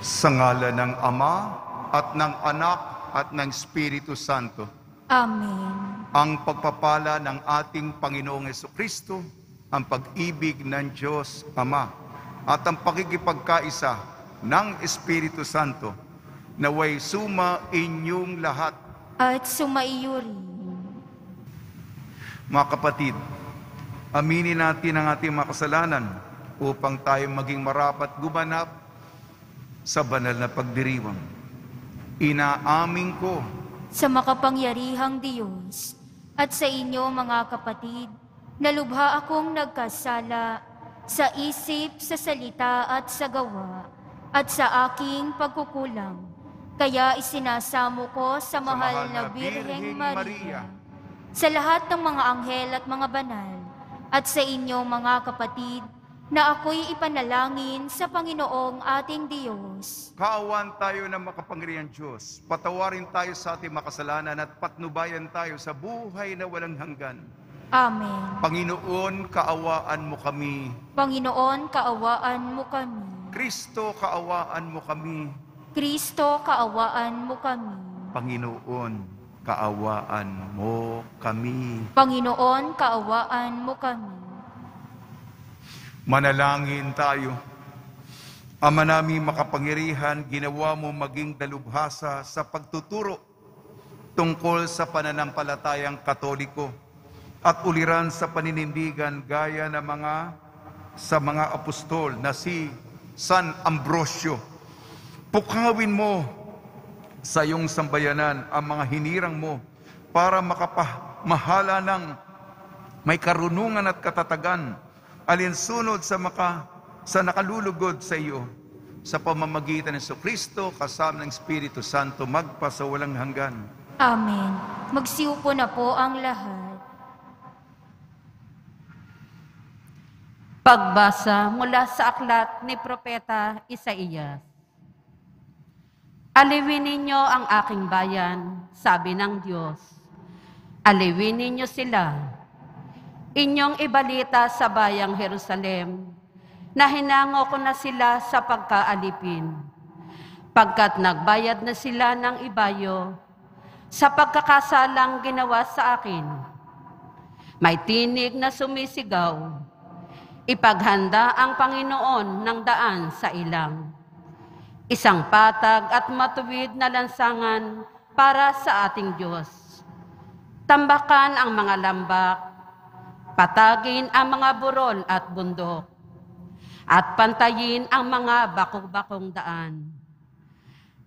Sa ngalan ng Ama at ng Anak at ng Espiritu Santo. Amen. Ang pagpapala ng ating Panginoong Jesucristo, ang pag-ibig ng Diyos Ama, at ang pakikipagkaisa ng Espiritu Santo, naway suma inyong lahat. At sumaiyo rin. Mga kapatid, aminin natin ang ating mga kasalanan upang tayo maging marapat gumanap sa banal na pagdiriwang. Inaamin ko Sa makapangyarihang Diyos at sa inyo mga kapatid, na lubha akong nagkasala sa isip, sa salita at sa gawa, at sa aking pagkukulang. Kaya isinasamo ko sa mahal na Birheng Maria, sa lahat ng mga anghel at mga banal, at sa inyo mga kapatid, na ako'y ipanalangin sa Panginoong ating Diyos. Kaawaan tayo ng makapangyarihang Diyos. Patawarin tayo sa ating makasalanan at patnubayan tayo sa buhay na walang hanggan. Amen. Panginoon, kaawaan mo kami. Panginoon, kaawaan mo kami. Kristo, kaawaan mo kami. Kristo, kaawaan mo kami. Panginoon, kaawaan mo kami. Panginoon, kaawaan mo kami. Manalangin tayo. Ama naming makapangyarihan, ginawa mo maging dalubhasa sa pagtuturo tungkol sa pananampalatayang Katoliko at uliran sa paninindigan gaya ng sa mga apostol na si San Ambrosio. Pukawin mo sa iyong sambayanan ang mga hinirang mo para makapamahala ng may karunungan at katatagan alinsunod sa nakalulugod sa iyo sa pamamagitan ng Jesucristo kasama ng Espiritu Santo magpasawalang hanggan. Amen. Magsiupo na po ang lahat. Pagbasa mula sa aklat ni Propeta Isaías. Aliwinin niyo ang aking bayan, sabi ng Diyos. Aliwinin niyo sila. Inyong ibalita sa bayang Jerusalem na hinango ko na sila sa pagkaalipin, pagkat nagbayad na sila ng ibayo sa pagkakasalang ginawa sa akin. May tinig na sumisigaw, ipaghanda ang Panginoon ng daan sa ilang. Isang patag at matuwid na lansangan para sa ating Diyos. Tambakan ang mga lambak, patagin ang mga burol at bundok, at pantayin ang mga bakong-bakong daan.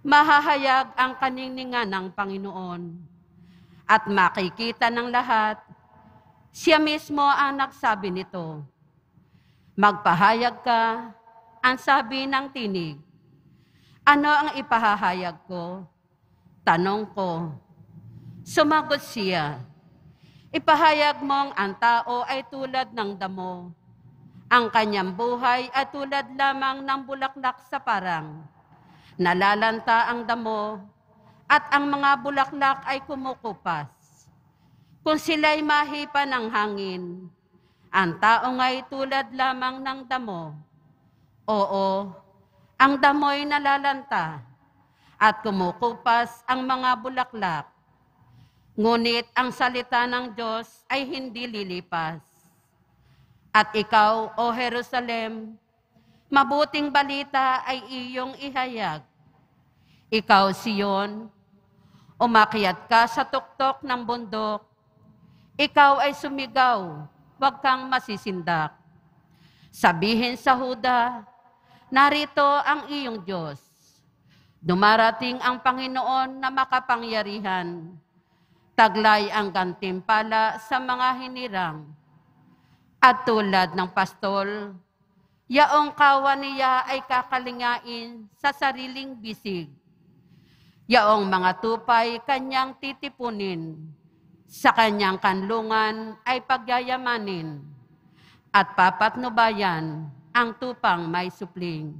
Mahahayag ang kaningningan ng Panginoon, at makikita ng lahat, siya mismo ang nagsabi nito. Magpahayag ka, ang sabi ng tinig. Ano ang ipahahayag ko? Tanong ko. Sumagot siya. Ipahayag mong ang tao ay tulad ng damo. Ang kanyang buhay ay tulad lamang ng bulaklak sa parang. Nalalanta ang damo at ang mga bulaklak ay kumukupas. Kung sila'y mahipa ng hangin, ang tao ay tulad lamang ng damo. Oo, ang damo'y nalalanta at kumukupas ang mga bulaklak. Ngunit ang salita ng Diyos ay hindi lilipas. At ikaw, O Jerusalem, mabuting balita ay iyong ihayag. Ikaw, Sion, umakyat ka sa tuktok ng bundok. Ikaw ay sumigaw, huwag kang masisindak. Sabihin sa Huda, narito ang iyong Diyos. Dumarating ang Panginoon na makapangyarihan. Taglay ang gantimpala sa mga hinirang. At tulad ng pastol, yaong kawan niya ay kakalingain sa sariling bisig. Yaong mga tupay kanyang titipunin, sa kanyang kanlungan ay pagyayamanin, at papatnubayan ang tupang may supling.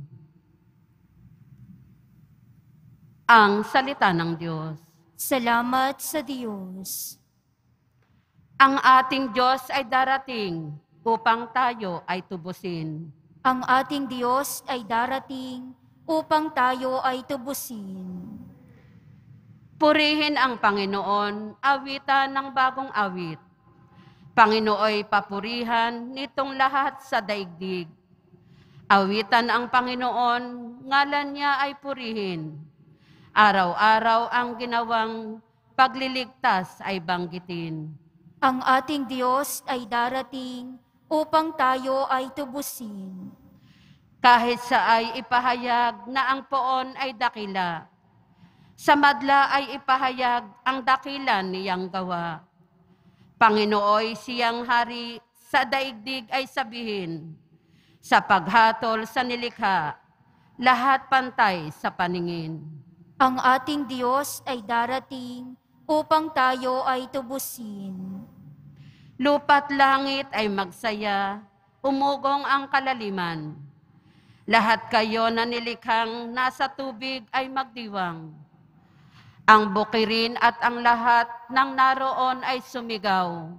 Ang salita ng Diyos. Salamat sa Diyos. Ang ating Diyos ay darating upang tayo ay tubusin. Ang ating Diyos ay darating upang tayo ay tubusin. Purihin ang Panginoon, awitan ng bagong awit. Panginooy papurihan nitong lahat sa daigdig. Awitan ang Panginoon, ngalan niya ay purihin. Araw-araw ang ginawang pagliligtas ay banggitin. Ang ating Diyos ay darating upang tayo ay tubusin. Kahit sa ay ipahayag na ang poon ay dakila, sa madla ay ipahayag ang dakilan niyang gawa. Panginooy siyang hari, sa daigdig ay sabihin, sa paghatol sa nilikha, lahat pantay sa paningin. Ang ating Diyos ay darating upang tayo ay tubusin. Lupa't langit ay magsaya, umugong ang kalaliman. Lahat kayo na nilikhang nasa tubig ay magdiwang. Ang bukirin at ang lahat ng naroon ay sumigaw.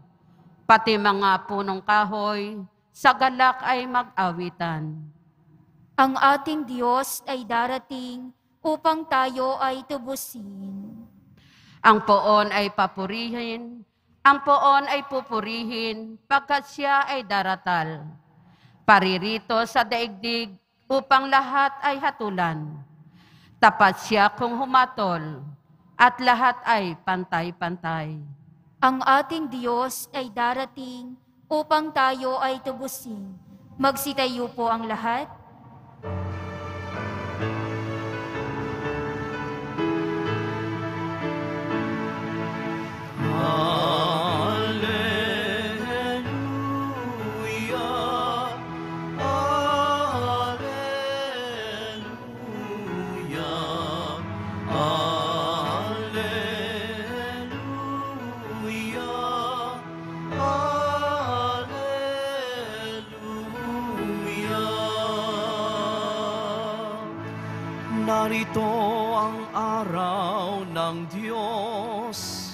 Pati mga punong kahoy, sa galak ay mag-awitan. Ang ating Diyos ay darating upang tayo ay tubusin. Ang poon ay papurihin, ang poon ay pupurihin, pagkat siya ay daratal. Paririto sa daigdig, upang lahat ay hatulan. Tapat siya kung humatol, at lahat ay pantay-pantay. Ang ating Diyos ay darating upang tayo ay tubusin. Magsitayo po ang lahat. Narito ang araw ng Diyos,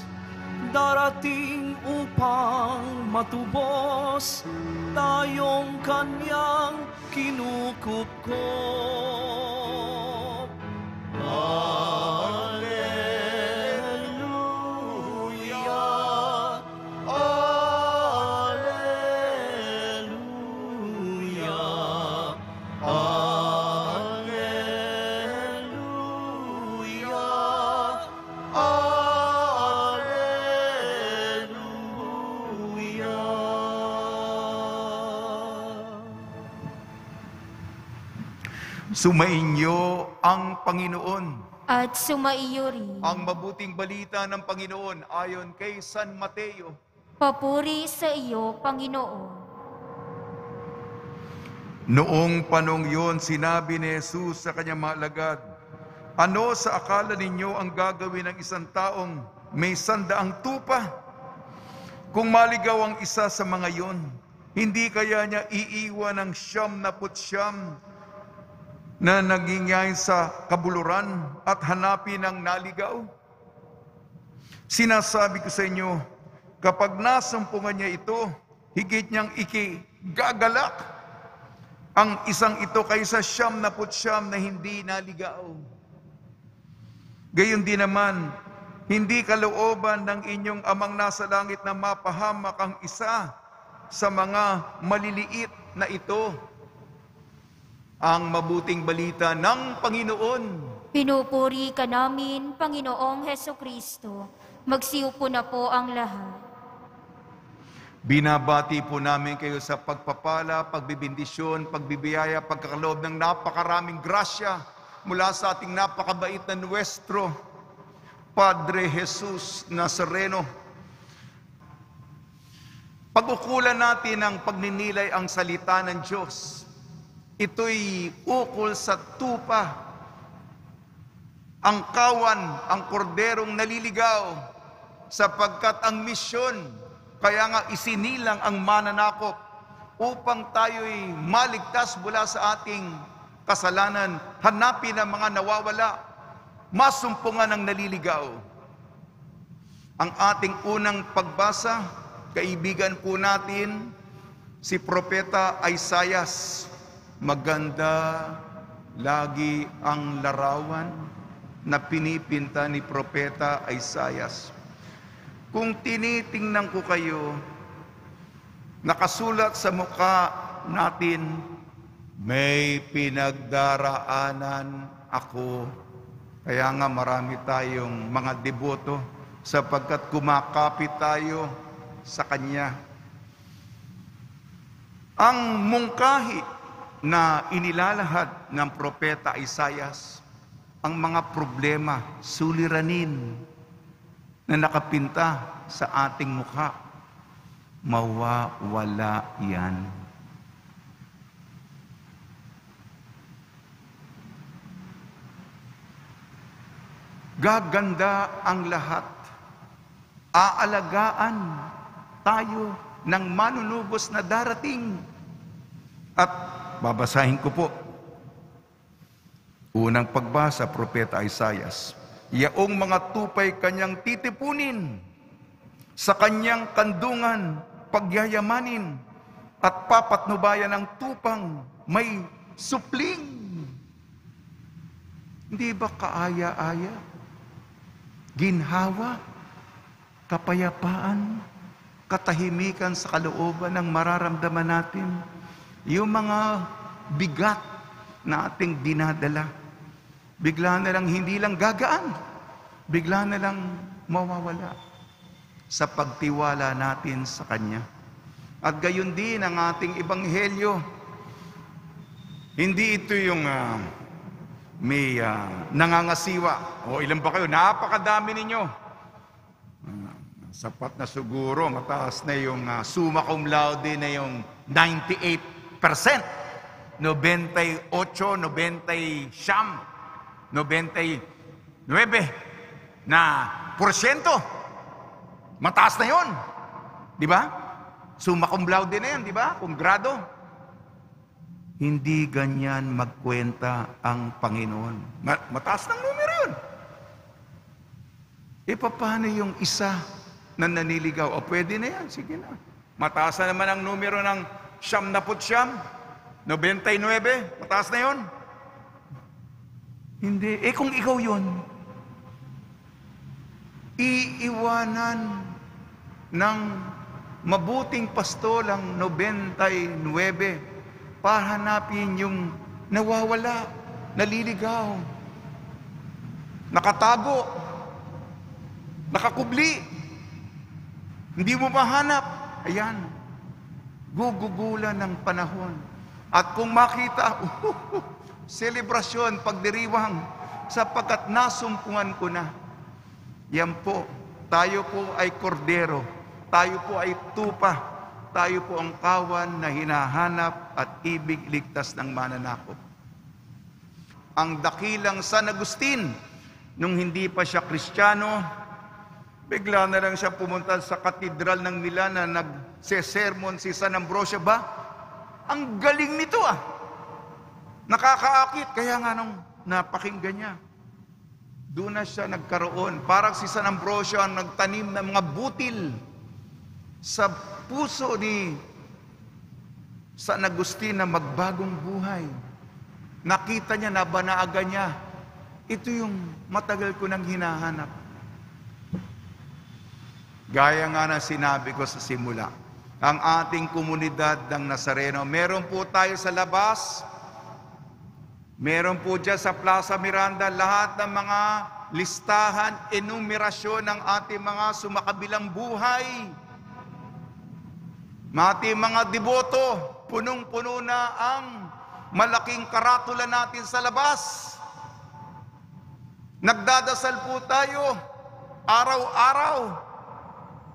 darating upang matubos tayong Kanyang kinukupkop. Alleluia, Alleluia, Sumainyo ang Panginoon. At sumaiyo rin. Ang mabuting balita ng Panginoon ayon kay San Mateo. Papuri sa iyo, Panginoon. Noong panong yon, sinabi ni Jesus sa kanyang mga alagad, ano sa akala ninyo ang gagawin ng isang taong may 100 tupa? Kung maligaw ang isa sa mga yon, hindi kaya niya iiwan ng 99 na nagingay sa kabuluran at hanapin ang naligaw? Sinasabi ko sa inyo, kapag nasumpungan niya ito, higit niyang ikigagalak ang isang ito kaysa 99 na hindi naligaw. Gayon din naman, hindi kalooban ng inyong amang nasa langit na mapahamak ang isa sa mga maliliit na ito. Ang mabuting balita ng Panginoon. Pinupuri ka namin, Panginoong Hesukristo. Magsiupo na po ang lahat. Binabati po namin kayo sa pagpapala, pagbibindisyon, pagbibiyaya, pagkakaloob ng napakaraming grasya mula sa ating napakabait na nuestro, Padre Jesus Nazareno. Pag-ukulan natin ang pagninilay ang salita ng Diyos. Ito'y ukol sa tupa, ang kawan, ang korderong naliligaw, sapagkat ang misyon, kaya nga isinilang ang mananakop upang tayo'y maligtas mula sa ating kasalanan, hanapin ang mga nawawala, masumpungan ang naliligaw. Ang ating unang pagbasa, kaibigan po natin, si Propeta Isaias. Maganda lagi ang larawan na pinipinta ni Propeta Isaias. Kung tinitingnan ko kayo, nakasulat sa mukha natin, may pinagdaraanan ako. Kaya nga marami tayong mga deboto sapagkat kumakapit tayo sa Kanya. Ang mungkahi na inilalahad ng Propeta Isaias, ang mga problema, suliranin na nakapinta sa ating mukha, mawawala yan. Gaganda ang lahat. Aalagaan tayo ng manunubos na darating. At babasahin ko po. Unang pagbasa, Propeta Isaias. Yaong mga tupay kanyang titipunin, sa kanyang kandungan pagyayamanin, at papatnubayan ng tupang may supling. Hindi ba kaaya-aya? Ginhawa, kapayapaan, katahimikan sa kalooban ng mararamdaman natin. Yung mga bigat na ating dinadala, bigla na lang hindi lang gagaan, bigla na lang mawawala sa pagtiwala natin sa Kanya. At gayon din ang ating ebanghelyo. Hindi ito yung may nangangasiwa. O ilan ba kayo? Napakadami ninyo. Sapat na siguro, mataas na yung summa cum laude na yung 98%. 98, 99, 99 na porsyento. Mataas na yon. Di ba? Summa cum laude na yan, di ba? Kung grado. Hindi ganyan magkwenta ang Panginoon. Mataas ng numero yun. E paano yung isa na naniligaw? O pwede na yan, sige na. Mataas na naman ang numero ng 99, 99, mataas na yun. Hindi. Eh kung ikaw yun, iiwanan ng mabuting pastolang 99 para hanapin yung nawawala, naliligaw, nakatago, nakakubli, hindi mo mahanap. Ayan, gugugulan ng panahon. At kung makita, selebrasyon, pagdiriwang, sapagkat nasumpungan ko na. Yan po, tayo po ay kordero, tayo po ay tupa, tayo po ang kawan na hinahanap at ibig ligtas ng mananakop. Ang dakilang San Agustin, nung hindi pa siya Kristiyano, bigla na lang siya pumunta sa katedral ng Milan na nagsesermon si San Ambrosio. Ba? Ang galing nito Nakakaakit. Kaya nga nung napakinggan niya, doon na siya nagkaroon. Parang si San Ambrosio ang nagtanim ng mga butil sa puso ni San Agustin na magbagong buhay. Nakita niya, nabanaagan niya, ito yung matagal ko nang hinahanap. Gaya nga na sinabi ko sa simula, ang ating komunidad ng Nazareno, meron po tayo sa labas, meron po dyan sa Plaza Miranda, lahat ng mga listahan, enumerasyon ng ating mga sumakabilang buhay. Ating mga deboto, punong-puno na ang malaking karatula natin sa labas. Nagdadasal po tayo araw-araw,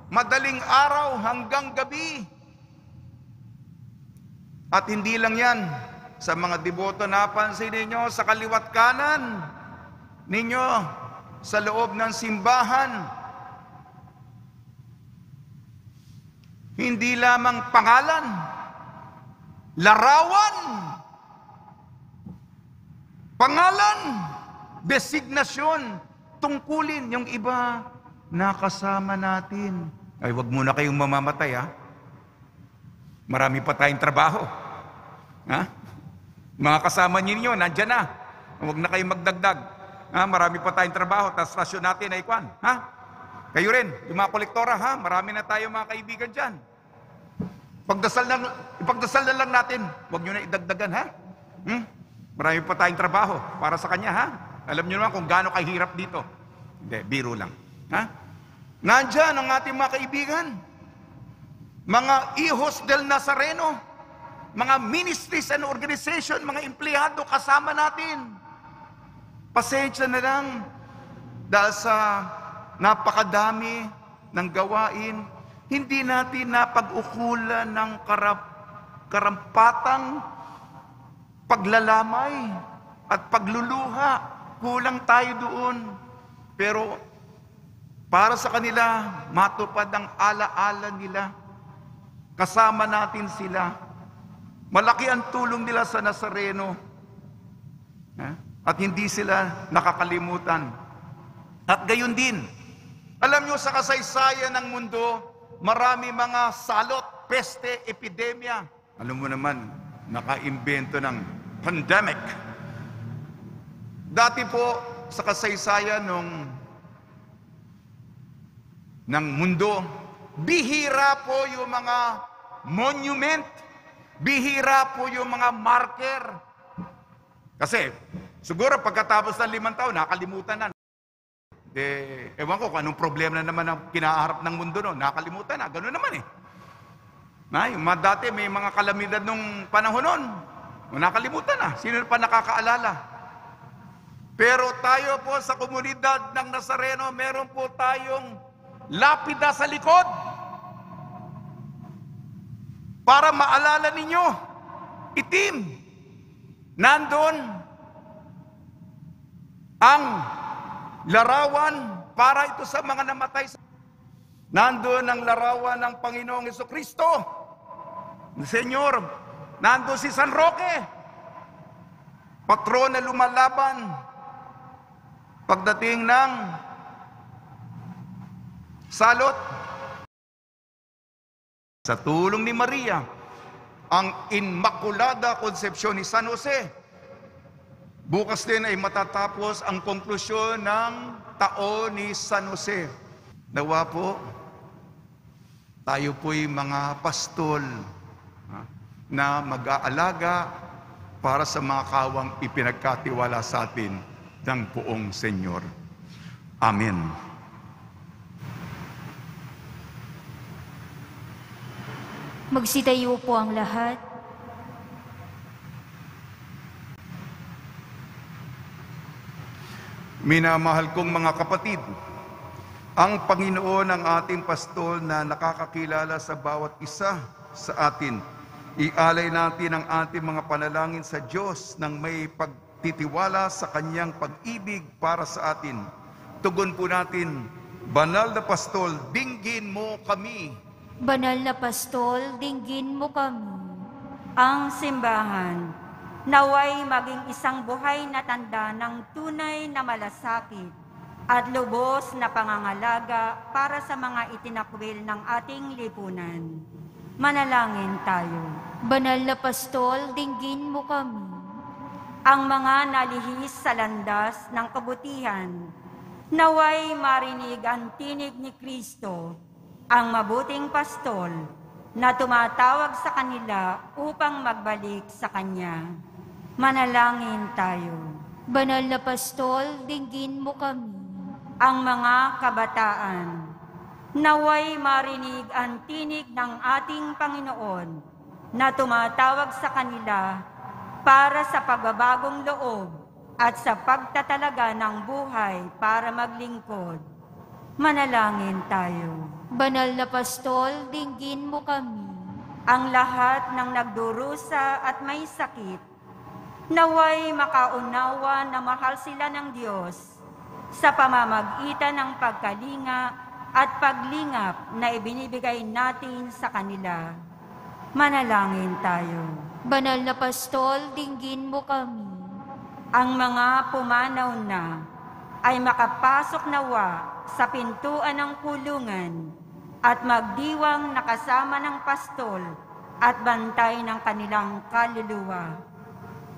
madaling araw hanggang gabi. At hindi lang yan, sa mga deboto, napansin ninyo sa kaliwat kanan ninyo, sa loob ng simbahan, hindi lamang pangalan, larawan, pangalan, designasyon, tungkulin. Yung iba, nakasama natin. Ay, wag muna kayong mamamatay, Marami pa tayong trabaho. Mga kasama ninyo, nandyan na. Huwag na kayong magdagdag. Marami pa tayong trabaho, tas rasyon natin ay kwan. Kayo rin, yung mga kolektora, marami na tayo mga kaibigan dyan. Ipagdasal na lang natin. Huwag nyo na idagdagan, Marami pa tayong trabaho para sa kanya, Alam nyo naman kung gaano kahirap dito. Hindi, biro lang. Nandyan ang ating mga kaibigan. Mga hijos del Nazareno, mga ministries and organization, mga empleyado kasama natin. Pasensya na lang dahil sa napakadami ng gawain, hindi natin napag-ukulan ng karampatang paglalamay at pagluluha. Kulang tayo doon. Pero para sa kanila, matupad ang alaala nila. Kasama natin sila. Malaki ang tulong nila sa Nazareno. At hindi sila nakakalimutan. At gayon din, alam nyo sa kasaysayan ng mundo, marami mga salot, peste, epidemya. Alam mo naman, nakaimbento ng pandemic. Dati po, sa kasaysayan ng mundo, bihira po yung mga monument, bihira po yung mga marker. Kasi, siguro pagkatapos ng 5 taon, nakalimutan na. Ewan ko kung anong problema na naman ang kinaharap ng mundo noon. Nakalimutan na, gano'n naman yung mga dati, may mga kalamidad nung panahon noon. Nakalimutan na, sino pa nakakaalala? Pero tayo po sa komunidad ng Nazareno, meron po tayong lapida sa likod. Para maalala ninyo, itim. Nandun ang larawan para ito sa mga namatay. Nandun ang larawan ng Panginoong Jesucristo. Senyor, nandun si San Roque, patron na lumalaban pagdating ng salot. Sa tulong ni Maria, ang Inmaculada Concepcion ni San Jose. Bukas din ay matatapos ang konklusyon ng taon ni San Jose. Nawa po, tayo po'y mga pastol na mag-aalaga para sa mga kawang ipinagkatiwala sa atin ng poong Senyor. Amen. Magsitayo po ang lahat. Minamahal kong mga kapatid, ang Panginoon ang ating pastol na nakakakilala sa bawat isa sa atin. Ialay natin ang ating mga panalangin sa Diyos nang may pagtitiwala sa Kanyang pag-ibig para sa atin. Tugon po natin, Banal na Pastol, dinggin mo kami. Banal na Pastol, dinggin mo kami. Ang simbahan, naway maging isang buhay na tanda ng tunay na malasakit at lubos na pangangalaga para sa mga itinakwil ng ating lipunan. Manalangin tayo. Banal na Pastol, dinggin mo kami. Ang mga nalihis sa landas ng kabutihan, naway marinig ang tinig ni Kristo, ang mabuting pastol, na tumatawag sa kanila upang magbalik sa Kanya. Manalangin tayo. Banal na Pastol, dinggin mo kami. Ang mga kabataan, naway marinig ang tinig ng ating Panginoon na tumatawag sa kanila para sa pagbabagong loob at sa pagtatalaga ng buhay para maglingkod. Manalangin tayo. Banal na Pastol, dinggin mo kami. Ang lahat ng nagdurusa at may sakit, naway makaunawa na mahal sila ng Diyos sa pamamagitan ng pagkalinga at paglingap na ibinibigay natin sa kanila. Manalangin tayo. Banal na Pastol, dinggin mo kami. Ang mga pumanaw na ay makapasok nawa sa pintuan ng kulungan at magdiwang nakasama ng pastol at bantay ng kanilang kaluluwa.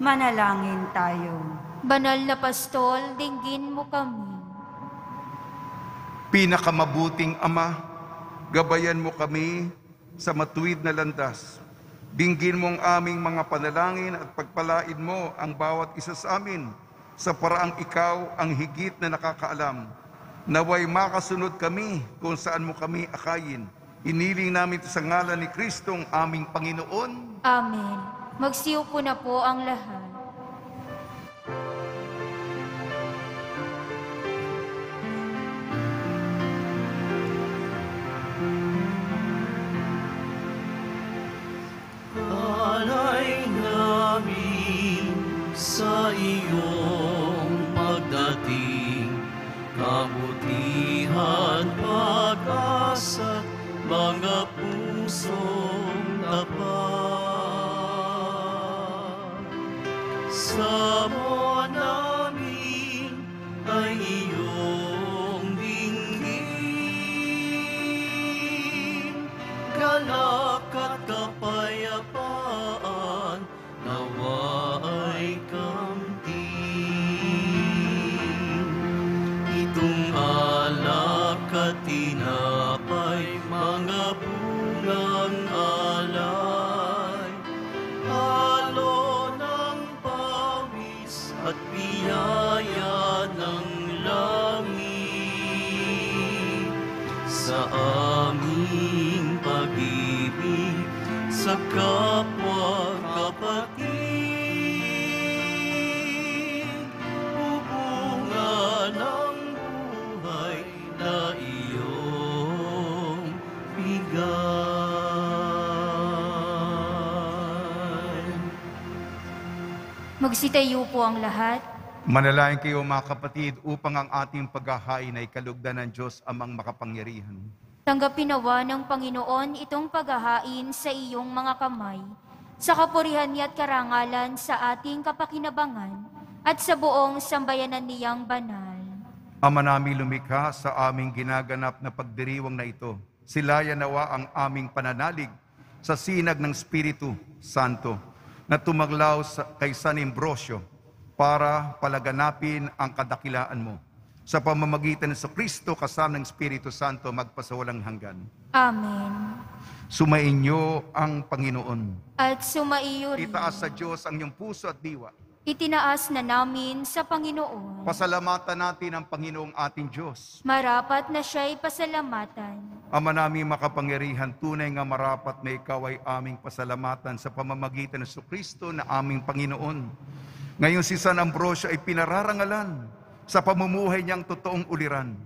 Manalangin tayo. Banal na Pastol, dinggin mo kami. Pinakamabuting Ama, gabayan mo kami sa matuwid na landas. Dinggin mo ang aming mga panalangin at pagpalain mo ang bawat isa sa amin sa paraang ikaw ang higit na nakakaalam. Naway makasunod kami kung saan mo kami akayin. Iniling namin ito sa ngalan ni Kristong aming Panginoon. Amen. Magsiupo na po ang lahat. Alay namin sa iyong pagdating, kabutihan, pag-asa't mga pusong tapat. Sama namin ay iyong dinggin, galak at kapayapaan, nawa ay kamtin. Itong alak at tinapay, mga bungang alay, halo ng pawis at biyaya ng langit. Sa aming pag-ibig sa kapwa kapatid, bubunga ng buhay na iyong bigay. Magsitayo po ang lahat. Manalangin kayo mga kapatid upang ang ating paghahain ay kalugdan ng Diyos amang makapangyarihan. Tanggapin nawa ng Panginoon itong paghahain sa iyong mga kamay, sa kapurihan niya at karangalan sa ating kapakinabangan at sa buong sambayanan niyang banal. Ama namin lumikha sa aming ginaganap na pagdiriwang na ito, silaya nawa ang aming pananalig sa sinag ng Espiritu Santo na tumaglaw kay San Ambrosio para palaganapin ang kadakilaan mo. Sa pamamagitan ng Kristo kasama ng Espiritu Santo magpasawalang hanggan. Amen. Sumainyo ang Panginoon. At sumaiyo rin. Itaas sa Diyos ang iyong puso at diwa. Itinaas na namin sa Panginoon. Pasalamatan natin ang Panginoong ating Diyos. Marapat na siya'y pasalamatan. Ama namin makapangyarihan, tunay nga marapat na ikaw ay aming pasalamatan sa pamamagitan ng Kristo na aming Panginoon. Ngayon si San Ambrosio ay pinararangalan sa pamumuhay niyang totoong uliran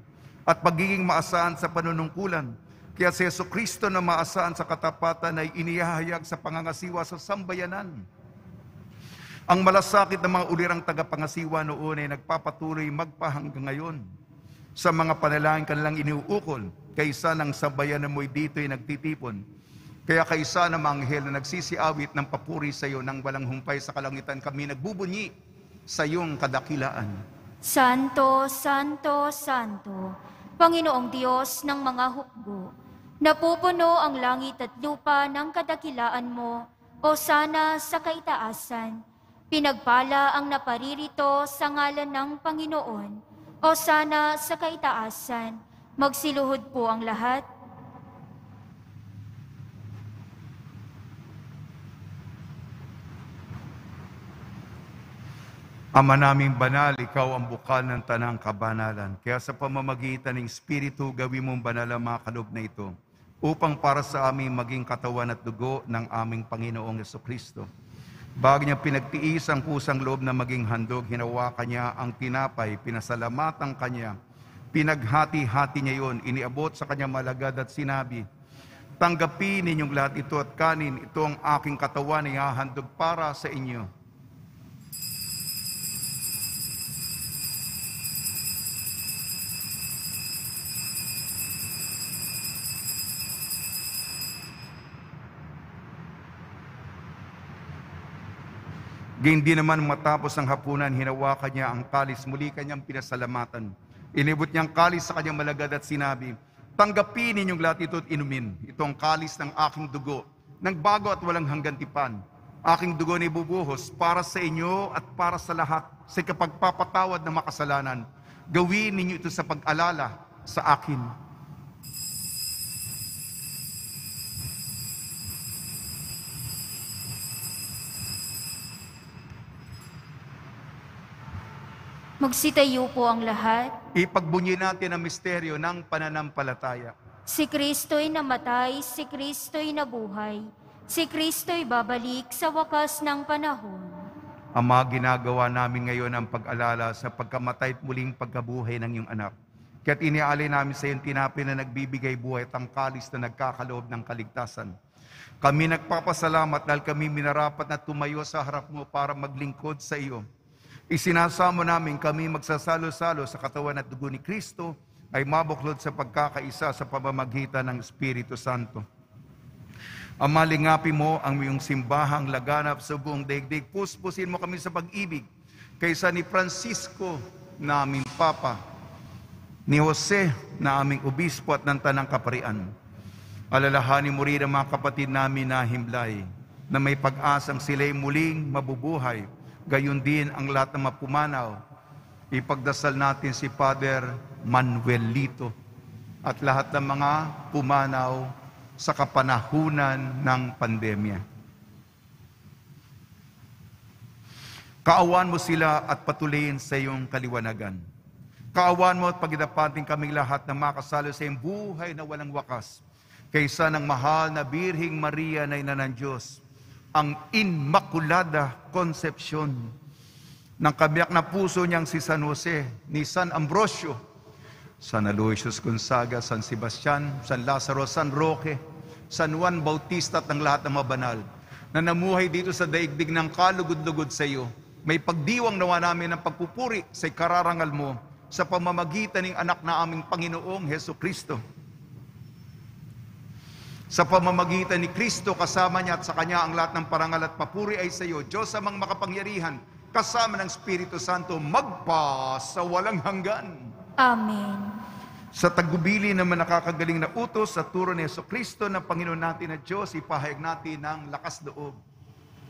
at pagiging maasahan sa panunungkulan. Kaya si Kristo na maasahan sa katapatan ay inihahayag sa pangangasiwa sa sambayanan. Ang malasakit ng mga ulirang tagapangasiwa noon ay nagpapatuloy magpahanggang ngayon sa mga panalangin kanilang iniuukol kaysa ng sambayanan mo'y dito'y nagtitipon. Kaya kaysa ng mga anghel na nagsisiawit ng papuri sa iyo nang walang humpay sa kalangitan, kami nagbubunyi sa iyong kadakilaan. Santo, Santo, Santo, Panginoong Diyos ng mga hukbo, napupuno ang langit at lupa ng kadakilaan mo, o sana sa kaitaasan. Pinagpala ang naparirito sa ngalan ng Panginoon, o sana sa kaitaasan. Magsiluhod po ang lahat. Ama naming banal, ikaw ang bukal ng tanang kabanalan. Kaya sa pamamagitan ng Espiritu, gawin mong banal ang mga kaloob na ito, upang para sa aming maging katawan at dugo ng aming Panginoong Jesucristo. Bago niya pinagtiis ang pusang loob na maging handog, hinawakan niya ang tinapay, pinasalamatan kanya, pinaghati-hati niya yon, iniabot sa kanyang malagad at sinabi, tanggapin ninyong lahat ito at kanin, ito ang aking katawan na ihahandog para sa inyo. Hindi naman matapos ang hapunan, hinawakan niya ang kalis, muli kanyang pinasalamatan. Inibot niya ang kalis sa kanyang malagad at sinabi, tanggapin ninyong lahat ito at inumin. Ito ang kalis ng aking dugo, ng bago at walang hanggan tipan. aking dugo na ibubuhos para sa inyo at para sa lahat sa kapagpapatawad ng makasalanan. Gawin ninyo ito sa pag-alala sa akin. Magsitayo po ang lahat. Ipagbunyi natin ang misteryo ng pananampalataya. Si Kristo'y namatay, si Kristo'y nabuhay, si Kristo'y babalik sa wakas ng panahon. Ama, ginagawa namin ngayon ang pag-alala sa pagkamatay at muling pagkabuhay ng iyong anak. Kaya't iniaalay namin sa iyong tinapay na nagbibigay buhay at ang kalis na nagkakaloob ng kaligtasan. Kami nagpapasalamat dahil kami minarapat na tumayo sa harap mo para maglingkod sa iyo. Isinasamo namin kami magsasalo-salo sa katawan at dugo ni Kristo ay mabuklod sa pagkakaisa sa pamamagitan ng Espiritu Santo. Ama, lingapi mo ang iyong simbahang laganap sa buong daigdig. Puspusin mo kami sa pag-ibig kaysa ni Francisco na aming Papa, ni Jose na aming Obispo at ng Tanang Kaparian. Alalahanin mo rin ang mga kapatid namin na himlay na may pag-asang sila'y muling mabubuhay. Gayon din ang lahat ng mapumanaw. Ipagdasal natin si Father Manuelito at lahat ng mga pumanaw sa kapanahunan ng pandemya. Kaawan mo sila at patuloyin sa iyong kaliwanagan. Kaawan mo at pagidapatin kaming lahat na makasalo sa iyong buhay na walang wakas. Kaysa ng mahal na Birhing Maria na ina ng Diyos, ang Immaculada Concepcion ng kabiyak na puso niyang si San Jose, ni San Ambrosio, San Aloysius Gonzaga, San Sebastian, San Lazaro, San Roque, San Juan Bautista at ng lahat ng mga banal na namuhay dito sa daigdig ng kalugod-lugod sa iyo. May pagdiwang nawa namin ng pagpupuri sa kararangal mo sa pamamagitan ng anak na aming Panginoong Heso Kristo. Sa pamamagitan ni Kristo, kasama niya at sa Kanya ang lahat ng parangal at papuri ay sa iyo, Diyos amang makapangyarihan, kasama ng Espiritu Santo, magpa sa walang hanggan. Amen. Sa tagubili naman nakakagaling na utos sa turo ni Jesucristo na Panginoon natin at Diyos, ipahayag natin ng lakas loob.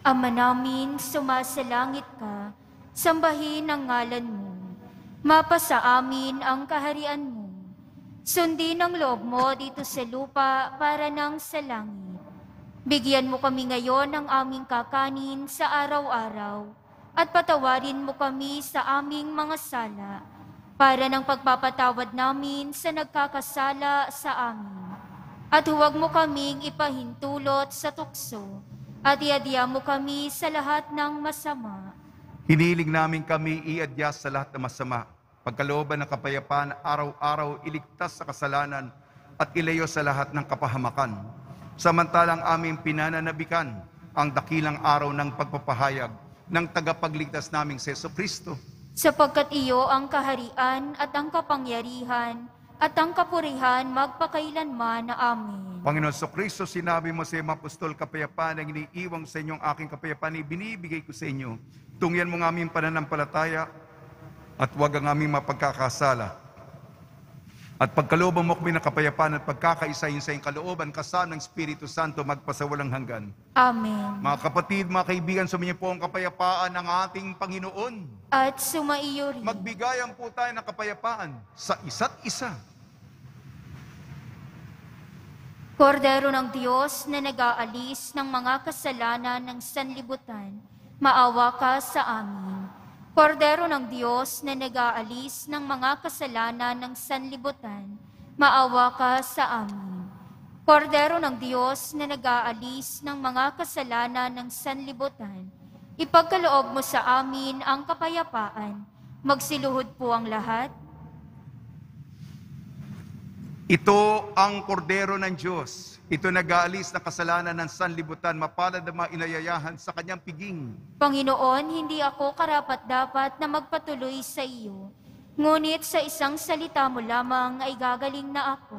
Ama namin, sumasalangit ka, sambahin ang ngalan mo. Mapasa amin ang kaharian mo. Sundin ang loob mo dito sa lupa para nang sa langit. Bigyan mo kami ngayon ng aming kakanin sa araw-araw at patawarin mo kami sa aming mga sala para ng pagpapatawad namin sa nagkakasala sa amin. At huwag mo kaming ipahintulot sa tukso at iadya mo kami sa lahat ng masama. Hiniling namin kami iadya sa lahat ng masama. Pagkalooban ng kapayapaan, araw-araw iligtas sa kasalanan at ilayo sa lahat ng kapahamakan. Samantalang aming pinananabikan ang dakilang araw ng pagpapahayag ng tagapagligtas naming si Jesucristo. Sapagkat iyo ang kaharian at ang kapangyarihan at ang kapurihan magpakailanman. Amen. Panginoon Jesucristo, sinabi mo sa iyong apostol, kapayapaan ang iniiwang sa inyong aking kapayapaan, ibinibigay ko sa inyo. Tungyan mo ng aming pananampalataya at huwag ang aming mapagkakasala. At pagkalooban mo kami ng kapayapaan at pagkakaisahin sa iyong kalooban, kasama ng Espiritu Santo magpasawalang hanggan. Amen. Mga kapatid, mga kaibigan, sumainyo po ang kapayapaan ng ating Panginoon. At sumaiyo rin. Magbigayan po tayo ng kapayapaan sa isa't isa. Kordero ng Diyos na nag-aalis ng mga kasalanan ng sanlibutan, maawa ka sa amin. Kordero ng Diyos na nag-aalis ng mga kasalanan ng sanlibutan, maawa ka sa amin. Kordero ng Diyos na nag-aalis ng mga kasalanan ng sanlibutan, ipagkaloob mo sa amin ang kapayapaan. Magsiluhod po ang lahat. Ito ang kordero ng Diyos. Ito nag-aalis na kasalanan ng sanlibutan, mapalad ang mga inayayahan sa kanyang piging. Panginoon, hindi ako karapat-dapat na magpatuloy sa iyo. Ngunit sa isang salita mo lamang ay gagaling na ako.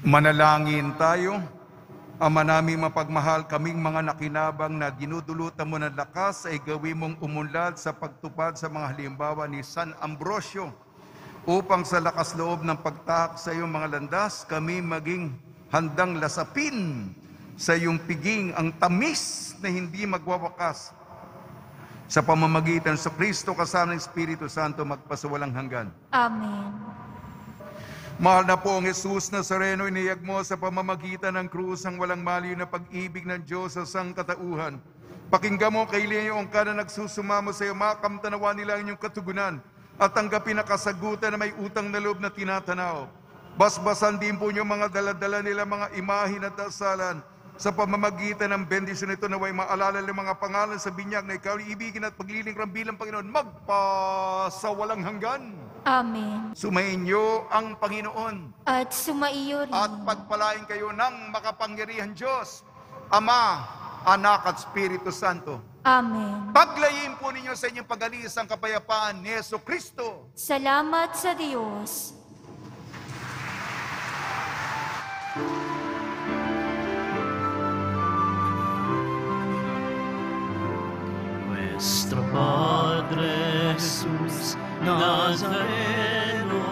Manalangin tayo. Ama namin mapagmahal, kaming mga nakinabang na dinudulutan mo ng lakas ay gawin mong umunlad sa pagtupad sa mga halimbawa ni San Ambrosio upang sa lakas loob ng pagtahak sa iyong mga landas, kami maging handang lasapin sa iyong piging ang tamis na hindi magwawakas sa pamamagitan sa Kristo kasama ng Espiritu Santo magpasawalang hanggan. Amen. Mahal na po ang Jesus Nazareno, iniyag mo sa pamamagitan ng krus ang walang maliw na pag-ibig ng Diyos sa sangkatauhan. Pakinggan mo kay Leo ang ka na nagsusumamo sa iyo, makamtanawa nila ang inyong katugunan at tanggapin na kasagutan na may utang na loob na tinatanaw. Basbasan din po niyo mga daladala nila, mga imahin at dasalan. Sa pamamagitan ng bendisyon nito naway maalala ng mga pangalan sa binyag na ikaw ibigin at paglilingkram bilang Panginoon magpasawalang hanggan. Amen. Sumayin niyo ang Panginoon At sumaiyo rin. at pagpalain kayo ng makapangyarihan Diyos, Ama, Anak at Espiritu Santo. Amen. Paglayin po ninyo sa inyong pag-alis ang kapayapaan ni Yesu Kristo. Salamat sa Diyos. Nuestro Padre Jesús Nazareno,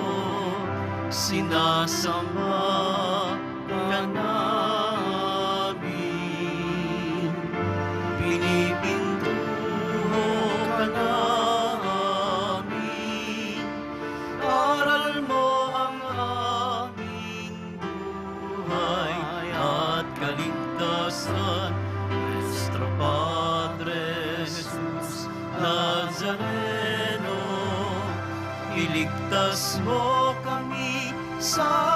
sinasamba ka namin, pinipintuho ka namin, aral mo ang aming buhay at kaligtasan. Nuestro Padre Jesus Nazareno, iligtas mo kami sa